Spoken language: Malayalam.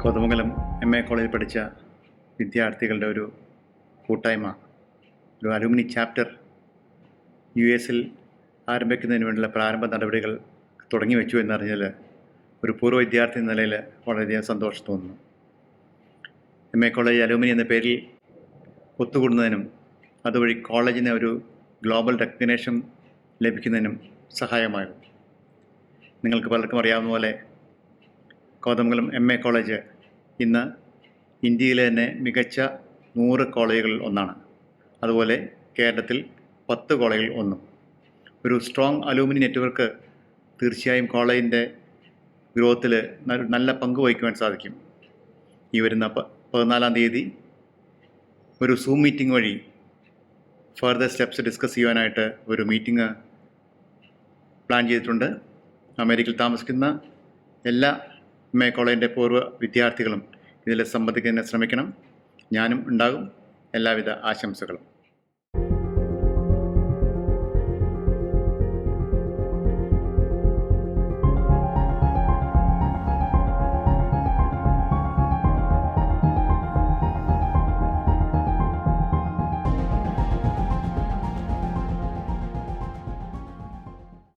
കോതമംഗലം MA കോളേജിൽ പഠിച്ച വിദ്യാർത്ഥികളുടെ ഒരു കൂട്ടായ്മ, ഒരു അലുമിനി ചാപ്റ്റർ US ആരംഭിക്കുന്നതിന് വേണ്ടിയുള്ള പ്രാരംഭ നടപടികൾ തുടങ്ങി വെച്ചു എന്നറിഞ്ഞാൽ ഒരു പൂർവ്വ വിദ്യാർത്ഥി എന്ന നിലയിൽ വളരെയധികം സന്തോഷം തോന്നുന്നു. MA കോളേജ് അലുമിനി എന്ന പേരിൽ ഒത്തുകൂടുന്നതിനും അതുവഴി കോളേജിന് ഒരു ഗ്ലോബൽ റെക്കഗ്നേഷൻ ലഭിക്കുന്നതിനും സഹായമാകും. നിങ്ങൾക്ക് പലർക്കും അറിയാവുന്ന പോലെ കോതമംഗലം MA കോളേജ് ഇന്ന് ഇന്ത്യയിലെ തന്നെ മികച്ച 100 കോളേജുകളിൽ ഒന്നാണ്. അതുപോലെ കേരളത്തിൽ 10 കോളേജുകളിൽ ഒന്നും. ഒരു സ്ട്രോങ് അലൂമിനി നെറ്റ്വർക്ക് തീർച്ചയായും കോളേജിൻ്റെ ഗ്രോത്തിൽ നല്ല പങ്ക് വഹിക്കുവാൻ സാധിക്കും. ഈ വരുന്ന 14-ാം തീയതി ഒരു സൂം മീറ്റിംഗ് വഴി ഫർദർ സ്റ്റെപ്സ് ഡിസ്കസ് ചെയ്യുവാനായിട്ട് ഒരു മീറ്റിംഗ് പ്ലാൻ ചെയ്തിട്ടുണ്ട്. അമേരിക്കയിൽ താമസിക്കുന്ന എല്ലാ MA കോളേജിൻ്റെ പൂർവ്വ വിദ്യാർത്ഥികളും ഇതിൽ സംബന്ധിക്കാൻ ശ്രമിക്കണം. ഞാനും ഉണ്ടാകും. എല്ലാവിധ ആശംസകളും.